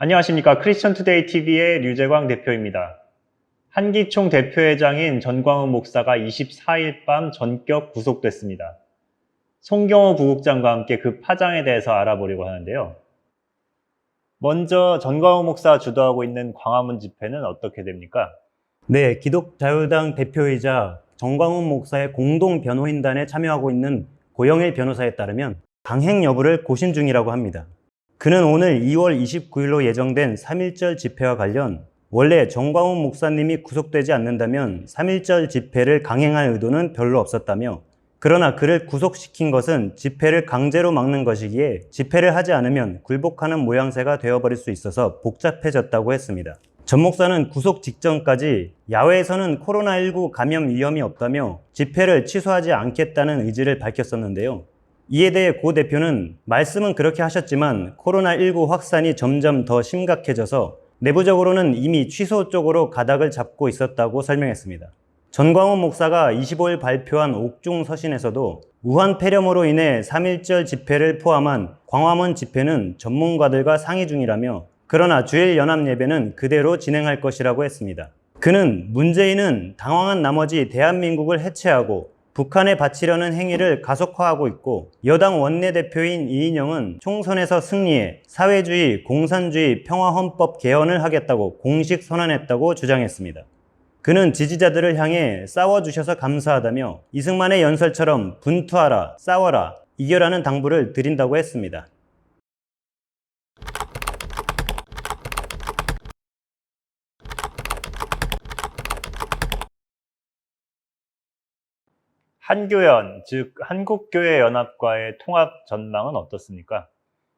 안녕하십니까. 크리스천 투데이 TV의 류재광 대표입니다. 한기총 대표회장인 전광훈 목사가 24일 밤 전격 구속됐습니다. 송경호 부국장과 함께 그 파장에 대해서 알아보려고 하는데요. 먼저 전광훈 목사가 주도하고 있는 광화문 집회는 어떻게 됩니까? 네, 기독자유당 대표이자 전광훈 목사의 공동 변호인단에 참여하고 있는 고영일 변호사에 따르면 강행 여부를 고심 중이라고 합니다. 그는 오늘 2월 29일로 예정된 3.1절 집회와 관련 원래 전광훈 목사님이 구속되지 않는다면 3.1절 집회를 강행할 의도는 별로 없었다며, 그러나 그를 구속시킨 것은 집회를 강제로 막는 것이기에 집회를 하지 않으면 굴복하는 모양새가 되어버릴 수 있어서 복잡해졌다고 했습니다. 전 목사는 구속 직전까지 야외에서는 코로나19 감염 위험이 없다며 집회를 취소하지 않겠다는 의지를 밝혔었는데요. 이에 대해 고 대표는 말씀은 그렇게 하셨지만 코로나19 확산이 점점 더 심각해져서 내부적으로는 이미 취소 쪽으로 가닥을 잡고 있었다고 설명했습니다. 전광훈 목사가 25일 발표한 옥중 서신에서도 우한 폐렴으로 인해 3.1절 집회를 포함한 광화문 집회는 전문가들과 상의 중이라며, 그러나 주일 연합 예배는 그대로 진행할 것이라고 했습니다. 그는 문재인은 당황한 나머지 대한민국을 해체하고 북한에 바치려는 행위를 가속화하고 있고, 여당 원내대표인 이인영은 총선에서 승리해 사회주의, 공산주의, 평화헌법 개헌을 하겠다고 공식 선언했다고 주장했습니다. 그는 지지자들을 향해 싸워주셔서 감사하다며 이승만의 연설처럼 분투하라, 싸워라, 이겨라는 당부를 드린다고 했습니다. 한교연, 즉 한국교회연합과의 통합 전망은 어떻습니까?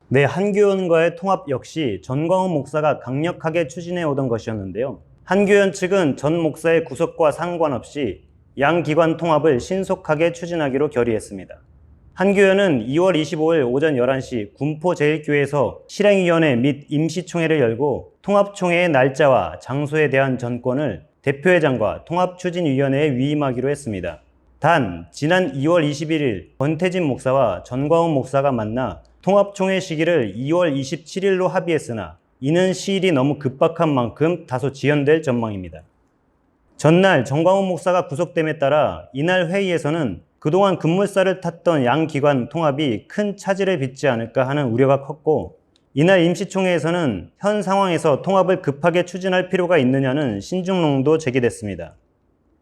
네, 한교연과의 통합 역시 전광훈 목사가 강력하게 추진해 오던 것이었는데요. 한교연 측은 전 목사의 구속과 상관없이 양 기관 통합을 신속하게 추진하기로 결의했습니다. 한교연은 2월 25일 오전 11시 군포제일교회에서 실행위원회 및 임시총회를 열고 통합총회의 날짜와 장소에 대한 전권을 대표회장과 통합추진위원회에 위임하기로 했습니다. 단, 지난 2월 21일 권태진 목사와 전광훈 목사가 만나 통합총회 시기를 2월 27일로 합의했으나 이는 시일이 너무 급박한 만큼 다소 지연될 전망입니다. 전날 전광훈 목사가 구속됨에 따라 이날 회의에서는 그동안 급물살을 탔던 양 기관 통합이 큰 차질을 빚지 않을까 하는 우려가 컸고, 이날 임시총회에서는 현 상황에서 통합을 급하게 추진할 필요가 있느냐는 신중론도 제기됐습니다.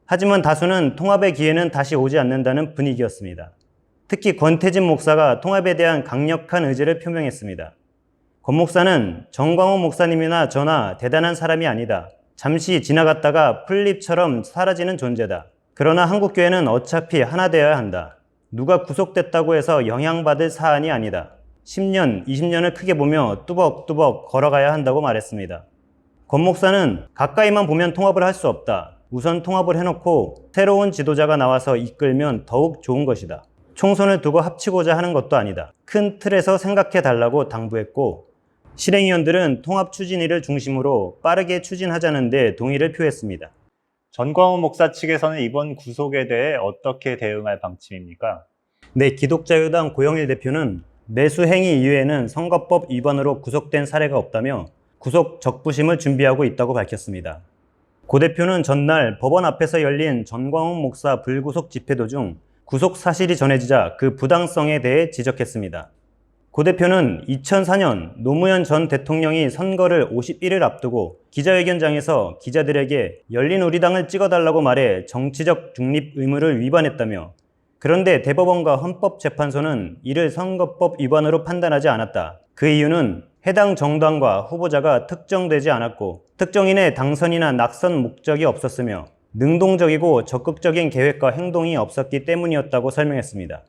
하지만 다수는 통합의 기회는 다시 오지 않는다는 분위기였습니다. 특히 권태진 목사가 통합에 대한 강력한 의지를 표명했습니다. 권 목사는 전광훈 목사님이나 저나 대단한 사람이 아니다. 잠시 지나갔다가 풀잎처럼 사라지는 존재다. 그러나 한국교회는 어차피 하나 되어야 한다. 누가 구속됐다고 해서 영향받을 사안이 아니다. 10년, 20년을 크게 보며 뚜벅뚜벅 걸어가야 한다고 말했습니다. 권 목사는 가까이만 보면 통합을 할 수 없다. 우선 통합을 해놓고 새로운 지도자가 나와서 이끌면 더욱 좋은 것이다. 총선을 두고 합치고자 하는 것도 아니다. 큰 틀에서 생각해 달라고 당부했고, 실행위원들은 통합 추진위를 중심으로 빠르게 추진하자는 데 동의를 표했습니다. 전광훈 목사 측에서는 이번 구속에 대해 어떻게 대응할 방침입니까? 네, 기독자유당 고영일 대표는 매수 행위 이외에는 선거법 위반으로 구속된 사례가 없다며 구속 적부심을 준비하고 있다고 밝혔습니다. 고 대표는 전날 법원 앞에서 열린 전광훈 목사 불구속 집회 도중 구속 사실이 전해지자 그 부당성에 대해 지적했습니다. 고 대표는 2004년 노무현 전 대통령이 선거를 51일 앞두고 기자회견장에서 기자들에게 열린 우리당을 찍어달라고 말해 정치적 중립 의무를 위반했다며, 그런데 대법원과 헌법재판소는 이를 선거법 위반으로 판단하지 않았다. 그 이유는 해당 정당과 후보자가 특정되지 않았고 특정인의 당선이나 낙선 목적이 없었으며 능동적이고 적극적인 계획과 행동이 없었기 때문이었다고 설명했습니다.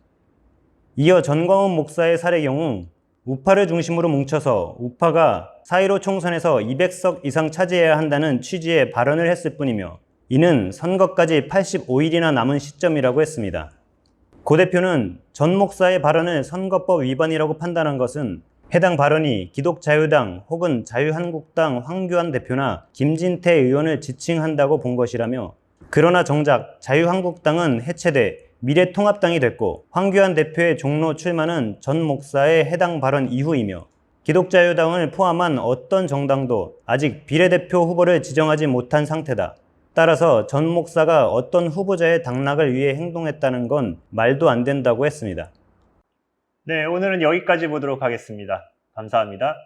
이어 전광훈 목사의 사례 경우 우파를 중심으로 뭉쳐서 우파가 4.15 총선에서 200석 이상 차지해야 한다는 취지의 발언을 했을 뿐이며, 이는 선거까지 85일이나 남은 시점이라고 했습니다. 고 대표는 전 목사의 발언을 선거법 위반이라고 판단한 것은 해당 발언이 기독자유당 혹은 자유한국당 황교안 대표나 김진태 의원을 지칭한다고 본 것이라며, 그러나 정작 자유한국당은 해체돼 미래통합당이 됐고 황교안 대표의 종로 출마는 전 목사의 해당 발언 이후이며, 기독자유당을 포함한 어떤 정당도 아직 비례대표 후보를 지정하지 못한 상태다. 따라서 전 목사가 어떤 후보자의 당락을 위해 행동했다는 건 말도 안 된다고 했습니다. 네, 오늘은 여기까지 보도록 하겠습니다. 감사합니다.